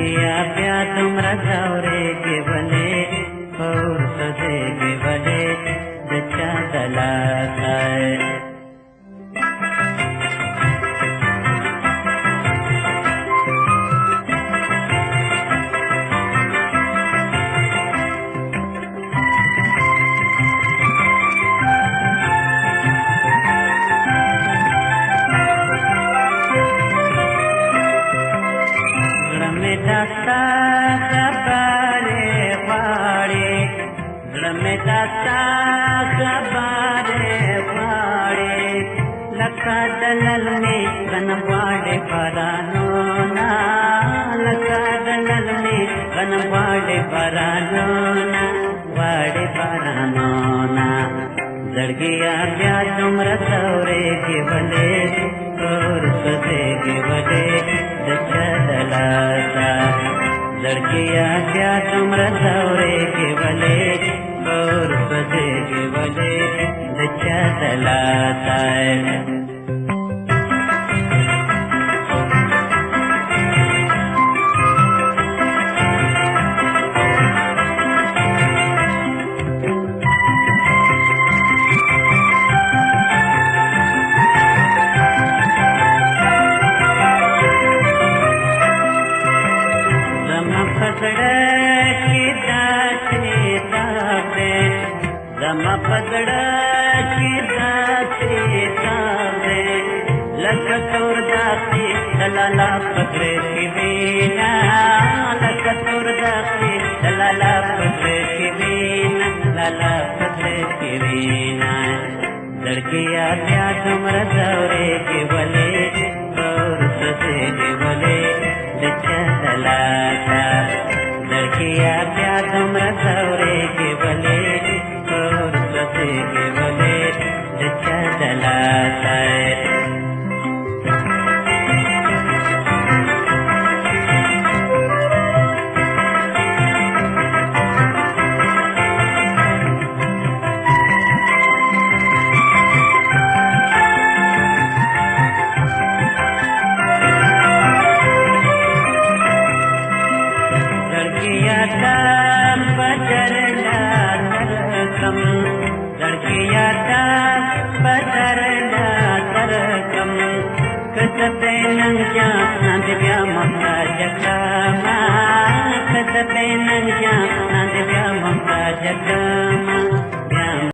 लड़किया प्या तुमरा जावरे के बले और सजे के बले दच्चा दलाता लखा दलल में कनवाड़े बरानोना लखा दलल में कनवाड़े बरानोना वाड़े बरानोना लड़किया प्या तुमरा सौरे के बले और सजे के बले दच्चा दलाता लड़किया प्या तुमरा सौरे के बले और सजे के बले दच्चा दलाता पगड़ की दासी तावे लख तोर दासी दलाला पगड़े की बीना लख तोर दासी दलाला पगड़े की बीना लाला पगड़े की बीना लड़किया प्या तुमरा सौरे के बले और सजे के बले दच्चा दलाता लड़किया प्या तुमरा सौरे के बले और सजे के बले दच्चा दलाता लड़किया बदरना तरकम कसबे नंजा नंदिया ममता जगमा कसबे नंजा नंदिया ममता जगमा